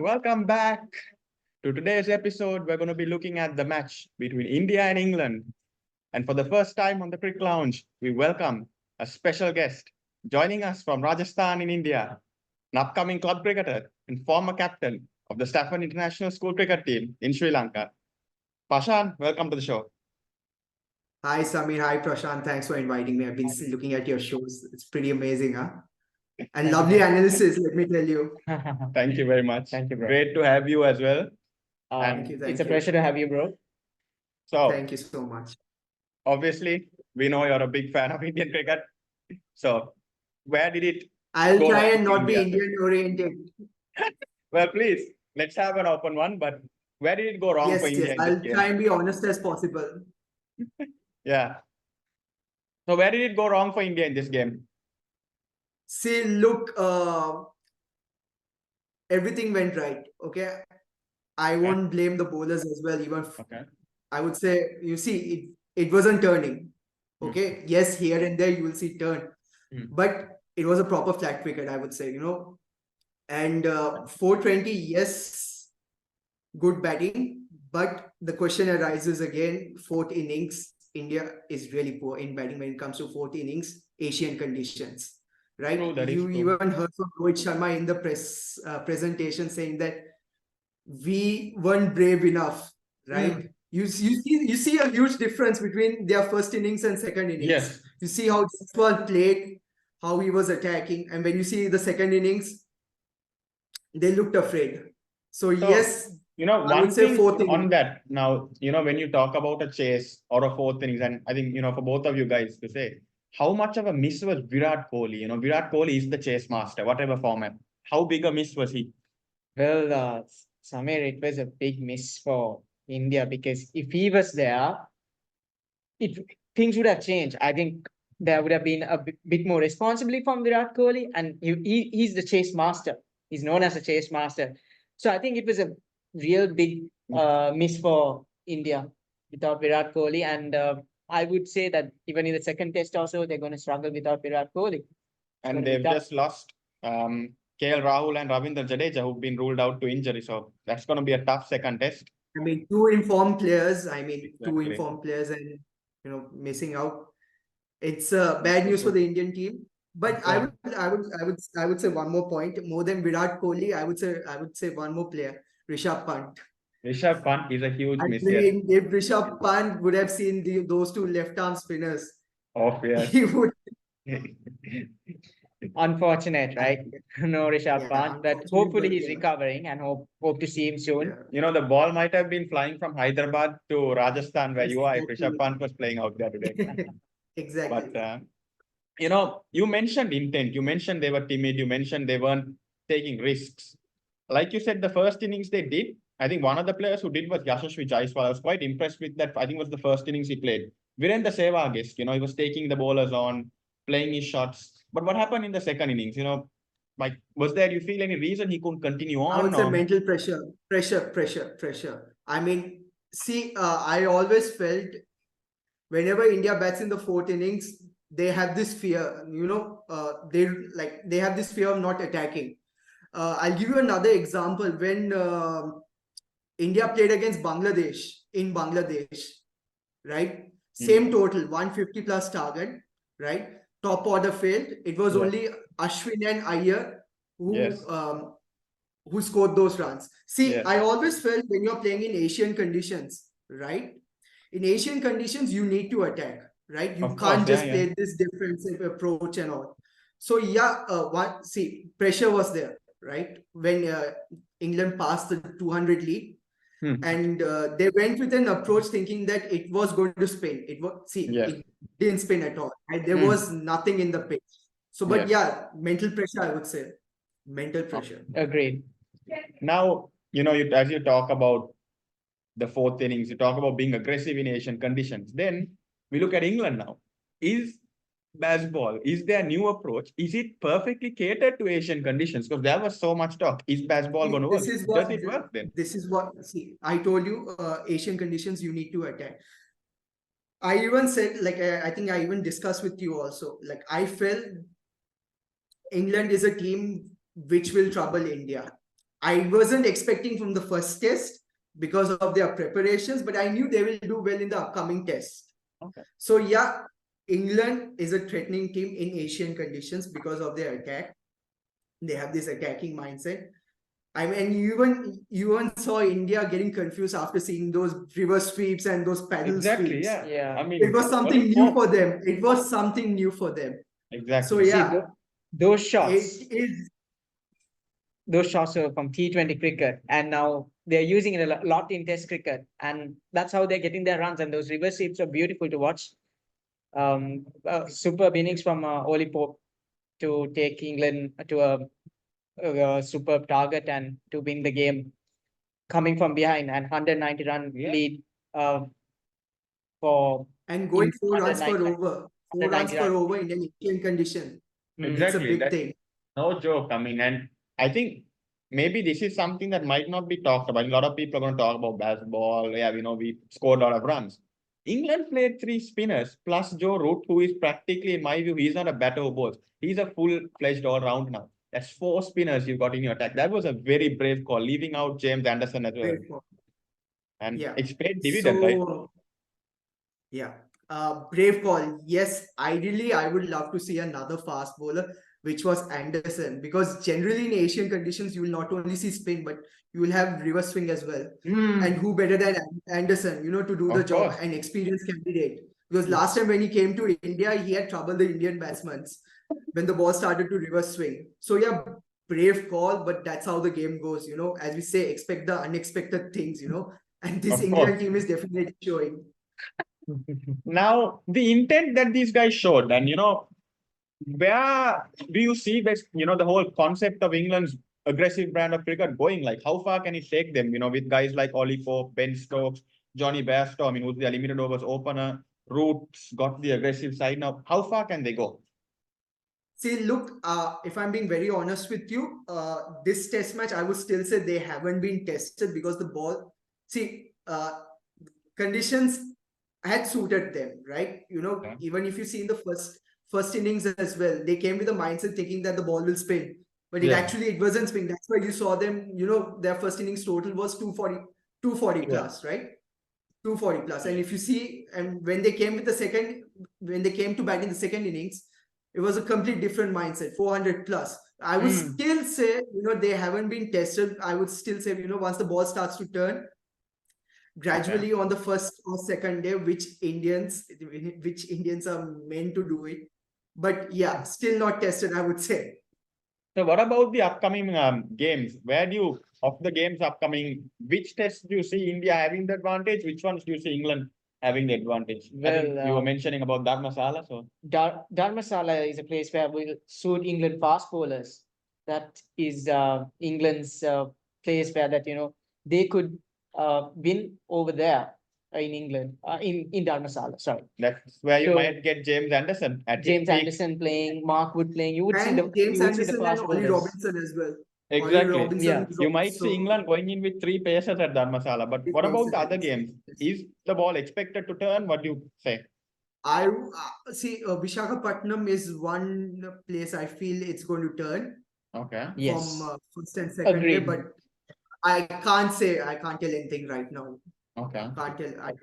welcome back to today's episode. We're going to be looking at the match between India and England. And for the first time on the Cric Lounge, we welcome a special guest joining us from Rajasthan in India, an upcoming club cricketer and former captain of the Stafford International School cricket team in Sri Lanka. Pashan, welcome to the show. Hi, Samir. Hi, Prashant. Thanks for inviting me. I've been looking at your shows. It's pretty amazing, huh? And lovely analysis, let me tell you. Thank you very much. Thank you, bro. Great to have you as well. Thank you. It's a pleasure to have you, bro. So, Thank you so much. obviously, we know you're a big fan of Indian cricket. So, where did it I'll go try wrong and for not be India? Indian oriented. Well, please, let's have an open one. But where did it go wrong for Yes, India yes. in I'll this game? try and be honest as possible. Yeah. So where did it go wrong for India in this game? See, look, everything went right. Okay. I won't blame the bowlers as well. Even Okay. I would say, you see, it wasn't turning. Okay. Yes, here and there you will see turn. But it was a proper flat cricket, I would say, And 420, yes, good batting. But the question arises again, fourth innings, India is really poor in batting when it comes to fourth innings, Asian conditions, right? True, that is You true. even heard from Rohit Sharma in the press presentation saying that we weren't brave enough, right? You see a huge difference between their first innings and second innings. Yes. You see how Jaiswal played, how he was attacking, and when you see the second innings, they looked afraid. So yes, I one would say thing fourth on innings. that now, when you talk about a chase or a fourth innings, and I think, for both of you guys to say, how much of a miss was Virat Kohli? Virat Kohli is the chase master, whatever format. How big a miss was he? Well, Samir, it was a big miss for India because if he was there, things would have changed. I think there would have been a bit more responsibility from Virat Kohli, and he's the chase master. He's known as a chase master. So I think it was a real big miss for India without Virat Kohli, and I would say that even in the second test also, they're going to struggle without Virat Kohli. And they've just lost KL Rahul and Ravindra Jadeja, who've been ruled out to injury. So that's going to be a tough second test. I mean, two informed players. Exactly. And missing out. It's bad news for the Indian team. But I would say one more point. More than Virat Kohli, I would say one more player, Rishabh Pant. Rishabh Pant is a huge I miss mean, if Rishabh Pant would have seen those two left-arm spinners, he would. Unfortunate, right? No Rishabh Pant, but hopefully he's recovering and hope to see him soon. Yeah. The ball might have been flying from Hyderabad to Rajasthan where you are if Rishabh Pant was playing out there today. Exactly. But, you mentioned intent. You mentioned they were timid. You mentioned they weren't taking risks. Like you said, the first innings they did. I think one of the players who did was Yashasvi Jaiswal. I was quite impressed with that. I think it was the first innings he played. Virendra Sehwag, he was taking the bowlers on, playing his shots. But what happened in the second innings? Was there, you feel any reason he couldn't continue on? I would say mental pressure. I mean, see, I always felt whenever India bats in the fourth innings, they have this fear, they have this fear of not attacking. I'll give you another example. When India played against Bangladesh in Bangladesh, right? Same total, 150 plus target, right? Top order failed. It was only Ashwin and Iyer who scored those runs. See, I always felt when you're playing in Asian conditions, right? In Asian conditions, you need to attack, right? You can't just play this defensive approach and all. So pressure was there, right? When England passed the 200 lead, and they went with an approach thinking that it was going to spin. It didn't spin at all. Right? There was nothing in the pitch. So, but mental pressure, I would say. Mental pressure. Agreed. Now, as you talk about the fourth innings, you talk about being aggressive in Asian conditions. Then we look at England now. Is baseball, is their new approach, is it perfectly catered to Asian conditions? Because there was so much talk. Is baseball going to work? Does it work then? This is what, I told you, Asian conditions, you need to attack. I even said, I think I even discussed with you also, I felt England is a team which will trouble India. I wasn't expecting from the first test because of their preparations, but I knew they will do well in the upcoming test. Okay. So yeah, England is a threatening team in Asian conditions because of their attack. They have this attacking mindset. I mean, you even saw India getting confused after seeing those reverse sweeps and those paddle sweeps. Yeah. I mean, It was something new for them. It was something new for them. Exactly. So See, yeah, those shots. it is. Those shots were from T20 cricket, and now they're using it a lot in Test cricket, and that's how they're getting their runs. And those reverse sweeps are beautiful to watch. Superb innings from Oli Pope to take England to a superb target and to win the game, coming from behind and 190 run lead for And going 4 runs 190 per over in an Indian condition. It's a big thing. No joke. I mean, and I think maybe this is something that might not be talked about. A lot of people are going to talk about baseball. Yeah, we scored a lot of runs. England played 3 spinners plus Joe Root, who is practically, in my view, he's not a batter who bowls. He's a full-fledged all-round now. That's 4 spinners you've got in your attack. That was a very brave call, leaving out James Anderson as well. And yeah, it's paid dividend, right? Yeah, brave call. Yes, ideally, I would love to see another fast bowler, which was Anderson, because generally in Asian conditions, you will not only see spin, but you will have reverse swing as well. And who better than Anderson, to do the job, an experienced candidate. Because last time when he came to India, he had troubled the Indian batsmen when the ball started to reverse swing. So yeah, brave call, but that's how the game goes. As we say, expect the unexpected things. And this England team is definitely showing. Now, the intent that these guys showed, and where do you see this, the whole concept of England's aggressive brand of cricket going? Like, how far can it take them, with guys like Ollie Pope, Ben Stokes, Johnny Bairstow, I mean, who's the limited overs opener, Root's got the aggressive side now. How far can they go? See, look, if I'm being very honest with you, this test match, I would still say they haven't been tested because the ball, conditions had suited them, right? Even if you see in the first innings as well, they came with a mindset thinking that the ball will spin, but it wasn't spin. That's why you saw them, their first innings total was 240 plus, right? 240 plus. And if you see, and when they came to bat in the second innings, it was a complete different mindset, 400 plus. I would still say, they haven't been tested. I would still say, once the ball starts to turn, gradually on the first or second day, which Indians are meant to do it. But yeah, still not tested, I would say. So what about the upcoming games? Of the games upcoming, which tests do you see India having the advantage? Which ones do you see England having the advantage? Well, I think you were mentioning about Dharmasala. So Dharmasala is a place where will suit England fast bowlers. That is England's place where they could win over there in England, in Dharmasala. Sorry, that's where you might get James Anderson Anderson playing, Mark Wood playing. You would see the James Anderson and fast Ollie bowlers. Robinson as well. Exactly. You might see England going in with 3 pacers at Dharmasala. But what about the other games? Is the ball expected to turn? What do you say? I see Visakhapatnam is one place I feel it's going to turn. Okay. Yes. From first and second day, but I can't tell anything right now. Okay. Can't tell.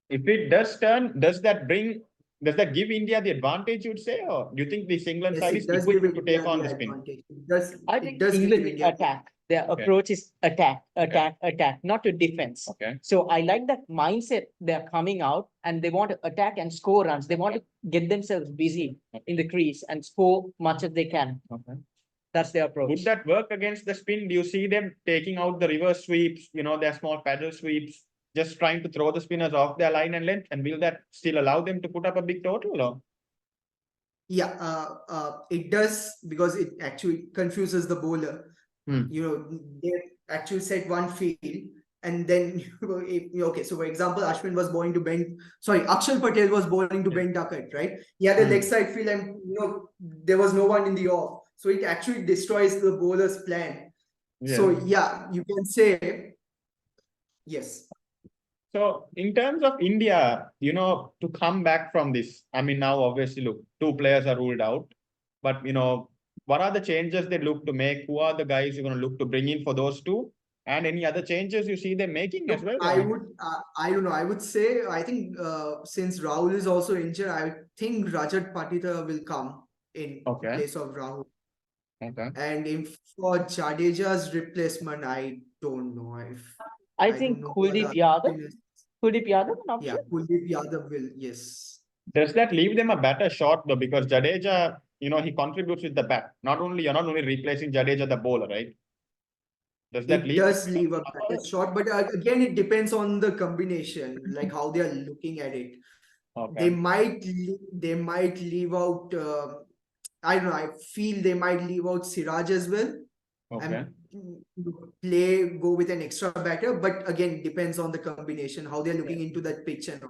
If it does turn, does that give India the advantage, you'd say? Or do you think this England side is equipped to take on the spin? I think England will attack. Their approach is attack, not to defense. Okay. So I like that mindset. They're coming out and they want to attack and score runs. They want to get themselves busy in the crease and score much as they can. Okay. That's their approach. Would that work against the spin? Do you see them taking out the reverse sweeps, their small paddle sweeps, just trying to throw the spinners off their line and length? And will that still allow them to put up a big total? Or? Yeah, it does, because it actually confuses the bowler. They actually set one field, and then okay. So for example, Ashwin was bowling to Akshar Patel was bowling to Ben Duckett, right? He had a leg side field, and there was no one in the off, so it actually destroys the bowler's plan. So yeah, you can say yes. So in terms of India, to come back from this, I mean, now obviously look, 2 players are ruled out, but what are the changes they look to make? Who are the guys you're going to look to bring in for those two? And any other changes you see them making as well? I would, I don't know. I would say, I think since Rahul is also injured, I think Rajat Patita will come in place of Rahul. Okay. And if for Jadeja's replacement, I don't know if. I think Kuldeep Yadav. Kuldeep Yadav, an option? Yeah, Kuldeep Yadav will, yes. Does that leave them a better shot though? Because Jadeja, you know, he contributes with the bat. You're not only replacing Jadeja, the bowler, right? Does that leave a better shot, but again, it depends on the combination, like how they are looking at it. Okay. They might leave out. I don't know. I feel they might leave out Siraj as well. Okay. And go with an extra batter, but again, it depends on the combination, how they're looking into that pitch and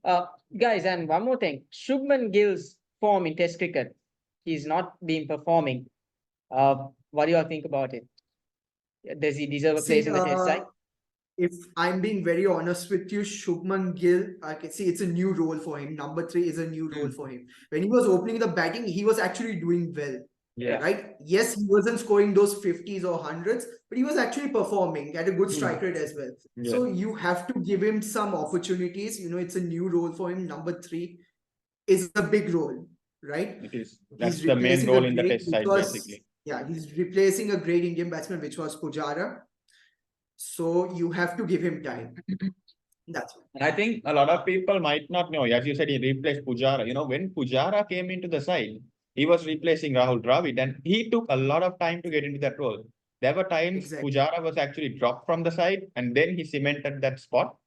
all. Guys, and one more thing, Suman Gill's form in Test cricket, he's not been performing. What do you all think about it? Does he deserve a place in the Test side? If I'm being very honest with you, Suman Gill, I can see it's a new role for him. Number 3 is a new role for him. When he was opening the batting, he was actually doing well. Yeah. Right? Yes, he wasn't scoring those 50s or 100s, but he was actually performing at a good strike rate as well. Yeah. So you have to give him some opportunities. You know, it's a new role for him. Number 3 is a big role, right? It is. That's the main role in the Test side, basically. Yeah, he's replacing a great Indian batsman, which was Pujara. So you have to give him time. That's it. I think a lot of people might not know. As you said, he replaced Pujara. You know, when Pujara came into the side, he was replacing Rahul Dravid, and he took a lot of time to get into that role. There were times Pujara was actually dropped from the side, and then he cemented that spot.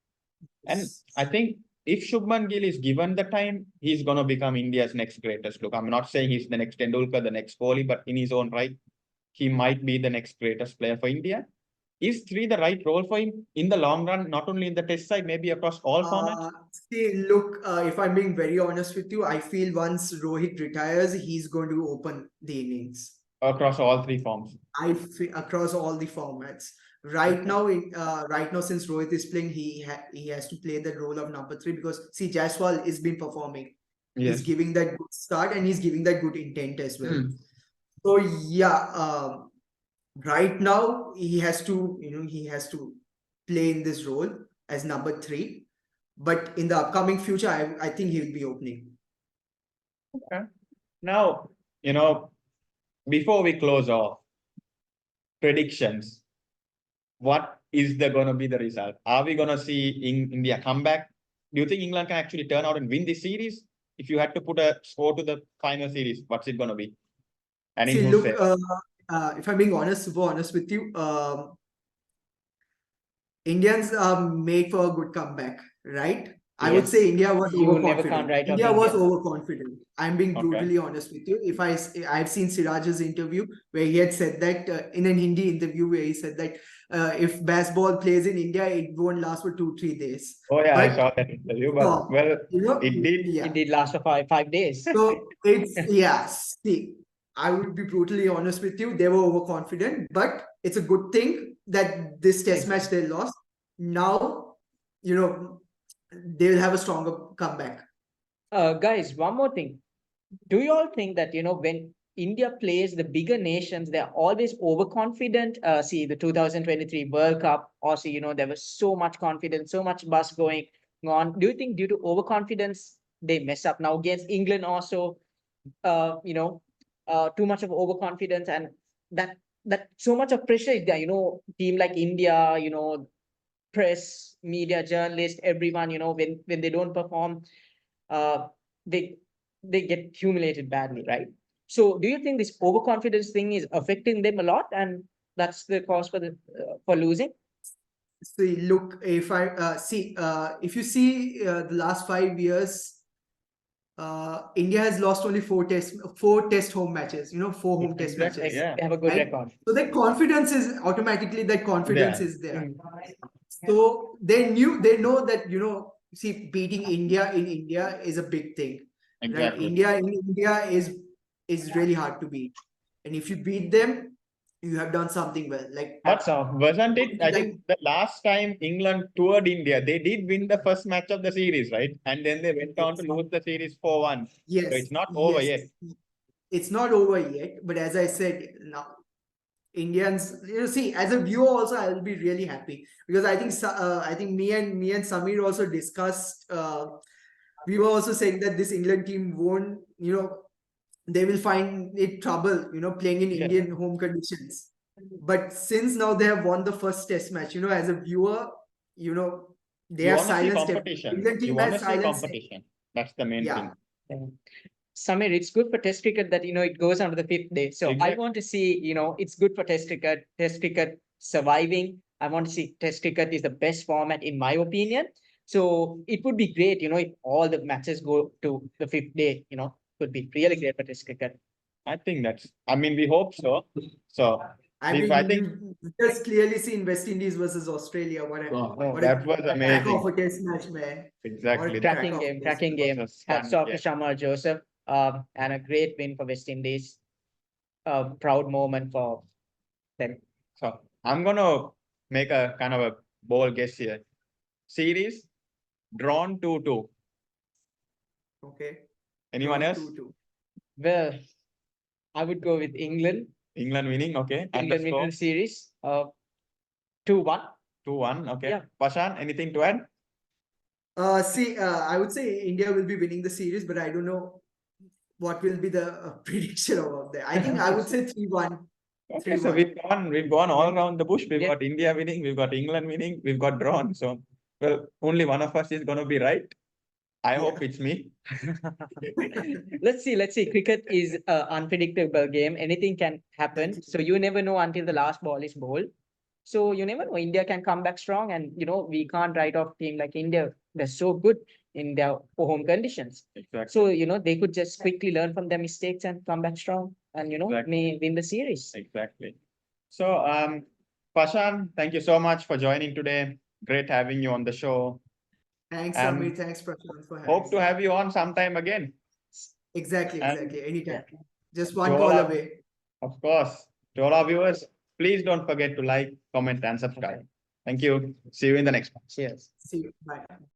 And I think if Suman Gill is given the time, he's going to become India's next greatest. Look, I'm not saying he's the next Tendulkar, the next Kohli, but in his own right, he might be the next greatest player for India. Is 3 the right role for him in the long run, not only in the Test side, maybe across all formats? See, look, if I'm being very honest with you, I feel once Rohit retires, he's going to open the innings. Across all 3 forms? I feel across all the formats. Right now, since Rohit is playing, he has to play the role of number 3 because, see, Jaiswal is been performing. Yes. He's giving that good start and he's giving that good intent as well. So, yeah, right now he has to play in this role as number 3, but in the upcoming future I think he will be opening. Okay. Now, you know, before we close off, predictions, what is going to be the result? Are we going to see India come back? Do you think England can actually turn out and win this series? If you had to put a score to the final series, what's it going to be? And see, look, if I'm being super honest with you, Indians are made for a good comeback, right? Yes. I would say India was overconfident. India was overconfident. I'm being brutally honest with you. I've seen Siraj's interview where he had said that in an Hindi interview where he said that if baseball plays in India, it won't last for 2-3 days. Oh yeah, I saw that interview, but well, you know, it did. Yeah. It did last for 5 days. So it's see, I would be brutally honest with you. They were overconfident, but it's a good thing that this Test match they lost. Now, you know, they will have a stronger comeback. Guys, one more thing. Do you all think that, you know, when India plays the bigger nations, they're always overconfident? See, the 2023 World Cup, also, you know, there was so much confidence, so much buzz going on. Do you think due to overconfidence, they mess up now against England also, you know, too much of overconfidence and that so much of pressure is there, you know, team like India, you know, press, media, journalists, everyone, you know, when they don't perform, they get humiliated badly, right? So do you think this overconfidence thing is affecting them a lot and that's the cause for losing? See, look, if I if you see the last 5 years, India has lost only 4 test home matches, you know, 4 home test matches. Yeah. They have a good record. So that confidence is automatically is there. So they know that, you know, see, beating India in India is a big thing. Exactly. Right? India in India is really hard to beat. And if you beat them, you have done something well. Like that's wasn't it? I think the last time England toured India, they did win the first match of the series, right? And then they went on to lose the series 4-1. Yes. So it's not over yet. it's not over yet. But as I said, now Indians, see, as a viewer also, I will be really happy because I think me and Samir also discussed. We were also saying that this England team won't, they will find it trouble, playing in Indian home conditions. But since now they have won the first Test match, as a viewer, they have silenced competition. England team has silenced competition. That's the main thing. Samir, it's good for Test cricket that it goes on to the 5th day. So I want to see, it's good for Test cricket surviving. I want to see Test cricket is the best format in my opinion. So it would be great, if all the matches go to the 5th day, would be really great for Test cricket. I think we hope so. So I think you just clearly seen West Indies versus Australia. That was amazing. Of a Test match, man. Exactly. Cracking game. Hats off to Shamar Joseph. And a great win for West Indies. A proud moment for them. So I'm gonna make a kind of a bold guess here. Series drawn 2-2. Okay. Anyone else? 2-2. Well, I would go with England. England winning, okay. England winning the series. 2-1. 2-1, okay. Yeah. Pashan, anything to add? I would say India will be winning the series, but I don't know what will be the prediction about that. I think I would say 3-1. Okay, so we've gone all around the bush. We've got India winning, we've got England winning, we've got drawn. So, well, only one of us is going to be right. I hope it's me. Let's see. Cricket is an unpredictable game. Anything can happen. So you never know until the last ball is bowled. So you never know. India can come back strong, and we can't write off team like India. They're so good in their home conditions. Exactly. So they could just quickly learn from their mistakes and come back strong, and may win the series. Exactly. So Pashan, thank you so much for joining today. Great having you on the show. Thanks, Samir. Thanks, Pashan, for having Hope me. to have you on sometime again. Exactly. Anytime. Just one call away. Of course. To all our viewers, please don't forget to like, comment, and subscribe. Thank you. See you in the next one. Cheers. See you. Bye.